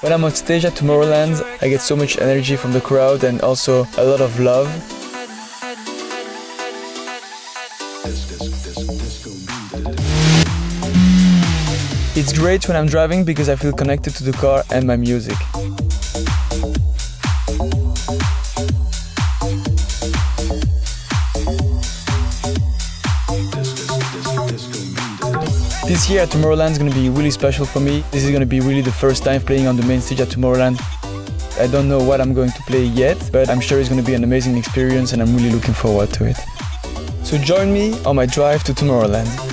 When I'm on stage at Tomorrowland, I get so much energy from the crowd and also a lot of love. It's great when I'm driving because I feel connected to the car and my music. This year at Tomorrowland is going to be really special for me. This is going to be really the first time playing on the main stage at Tomorrowland. I don't know what I'm going to play yet, but I'm sure it's going to be an amazing experience and I'm really looking forward to it. So join me on my drive to Tomorrowland.